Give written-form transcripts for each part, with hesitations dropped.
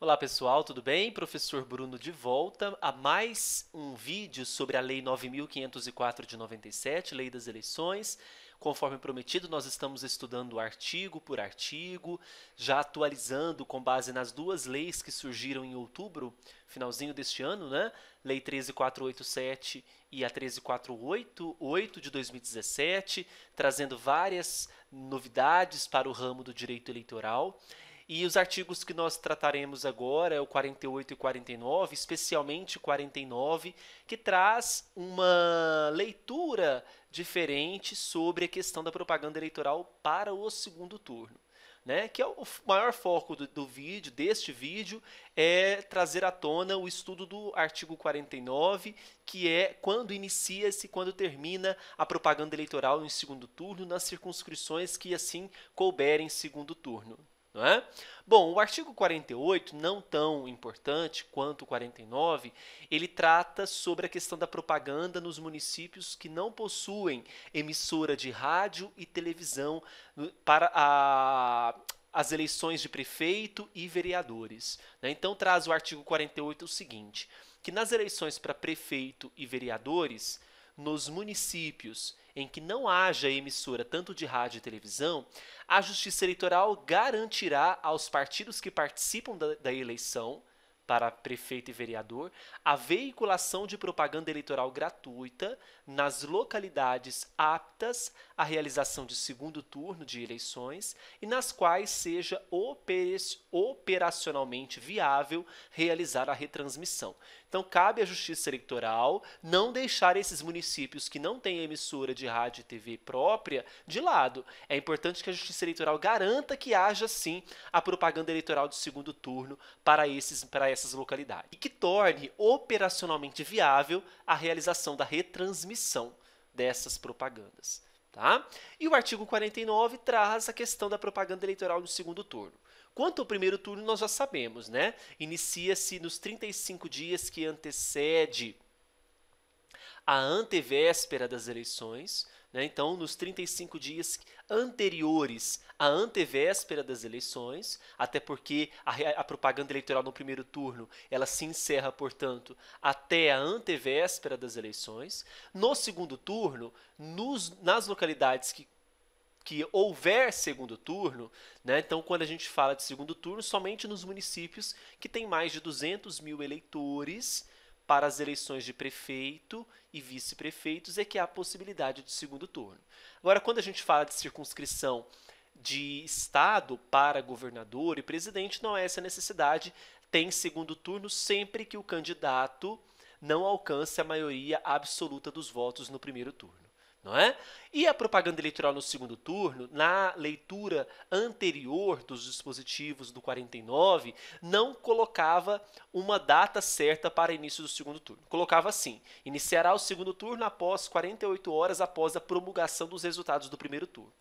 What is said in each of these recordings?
Olá pessoal, tudo bem? Professor Bruno de volta a mais um vídeo sobre a Lei 9.504 de 97, Lei das Eleições. Conforme prometido, nós estamos estudando artigo por artigo, já atualizando com base nas duas leis que surgiram em outubro, finalzinho deste ano, né? Lei 13.487 e a 13.488 de 2017, trazendo várias novidades para o ramo do direito eleitoral. E os artigos que nós trataremos agora é o 48 e 49, especialmente 49, que traz uma leitura diferente sobre a questão da propaganda eleitoral para o segundo turno. Né, que é o maior foco do vídeo, deste vídeo, é trazer à tona o estudo do artigo 49, que é quando inicia-se e quando termina a propaganda eleitoral em segundo turno, nas circunscrições que assim couberem em segundo turno. Não é? Bom, o artigo 48, não tão importante quanto o 49, ele trata sobre a questão da propaganda nos municípios que não possuem emissora de rádio e televisão para as eleições de prefeito e vereadores. Né? Então, traz o artigo 48 o seguinte, que nas eleições para prefeito e vereadores, nos municípios em que não haja emissora tanto de rádio e televisão, a Justiça Eleitoral garantirá aos partidos que participam da eleição para prefeito e vereador a veiculação de propaganda eleitoral gratuita nas localidades aptas à realização de segundo turno de eleições e nas quais seja operacionalmente viável realizar a retransmissão. Então, cabe à Justiça Eleitoral não deixar esses municípios que não têm emissora de rádio e TV própria de lado. É importante que a Justiça Eleitoral garanta que haja, sim, a propaganda eleitoral de segundo turno para essas localidades. E que torne operacionalmente viável a realização da retransmissão dessas propagandas. Tá? E o artigo 49 traz a questão da propaganda eleitoral no segundo turno. Quanto ao primeiro turno, nós já sabemos, né? Inicia-se nos 35 dias que antecede a antevéspera das eleições, né? Então, nos 35 dias anteriores à antevéspera das eleições, até porque a propaganda eleitoral no primeiro turno, ela se encerra, portanto, até a antevéspera das eleições. No segundo turno, nas localidades que houver segundo turno, né? Então, quando a gente fala de segundo turno, somente nos municípios que têm mais de 200 mil eleitores para as eleições de prefeito e vice-prefeitos é que há a possibilidade de segundo turno. Agora, quando a gente fala de circunscrição de estado para governador e presidente, não há essa necessidade, tem segundo turno sempre que o candidato não alcance a maioria absoluta dos votos no primeiro turno. Não é? E a propaganda eleitoral no segundo turno, na leitura anterior dos dispositivos do 49, não colocava uma data certa para início do segundo turno. Colocava assim, iniciará o segundo turno após 48 horas após a promulgação dos resultados do primeiro turno.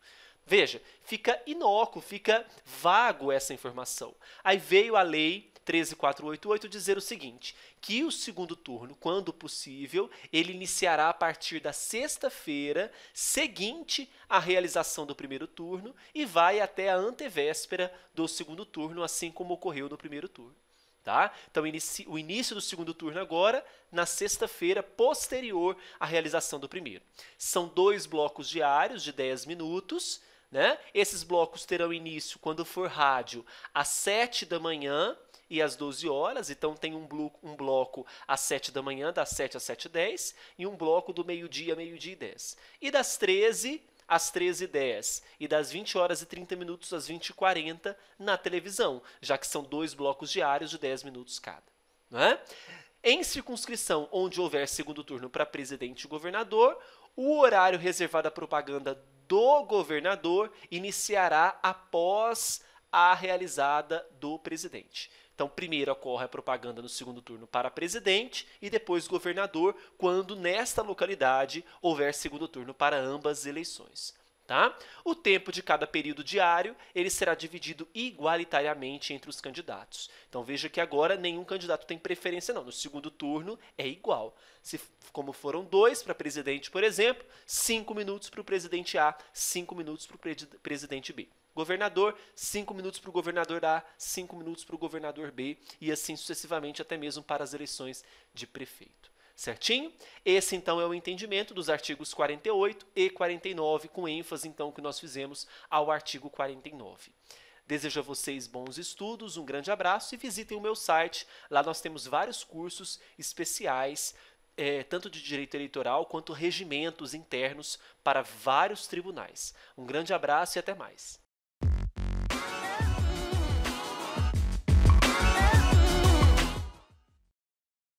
Veja, fica inócuo, fica vago essa informação. Aí veio a lei 13.488 dizer o seguinte, que o segundo turno, quando possível, ele iniciará a partir da sexta-feira seguinte à realização do primeiro turno e vai até a antevéspera do segundo turno, assim como ocorreu no primeiro turno. Tá? Então, o início do segundo turno agora, na sexta-feira posterior à realização do primeiro. São 2 blocos diários de 10 minutos, né? Esses blocos terão início, quando for rádio, às 7 da manhã e às 12 horas. Então, tem um bloco às 7 da manhã, das 7 às 7h10, e um bloco do meio-dia a meio-dia e 10. E das 13 às 13h10 e das 20 horas e 30 minutos às 20h40 na televisão, já que são 2 blocos diários de 10 minutos cada. Não é? Em circunscrição onde houver segundo turno para presidente e governador, o horário reservado à propaganda do governador iniciará após a realizada do presidente. Então, primeiro ocorre a propaganda no segundo turno para presidente e depois governador, quando nesta localidade houver segundo turno para ambas as eleições. Tá? O tempo de cada período diário ele será dividido igualitariamente entre os candidatos. Então veja que agora nenhum candidato tem preferência não. No segundo turno é igual. Como foram 2 para presidente, por exemplo, 5 minutos para o presidente A, 5 minutos para o presidente B. Governador, 5 minutos para o governador A, 5 minutos para o governador B e assim sucessivamente até mesmo para as eleições de prefeito. Certinho? Esse, então, é o entendimento dos artigos 48 e 49, com ênfase, então, que nós fizemos ao artigo 49. Desejo a vocês bons estudos, um grande abraço e visitem o meu site. Lá nós temos vários cursos especiais, tanto de direito eleitoral quanto regimentos internos para vários tribunais. Um grande abraço e até mais.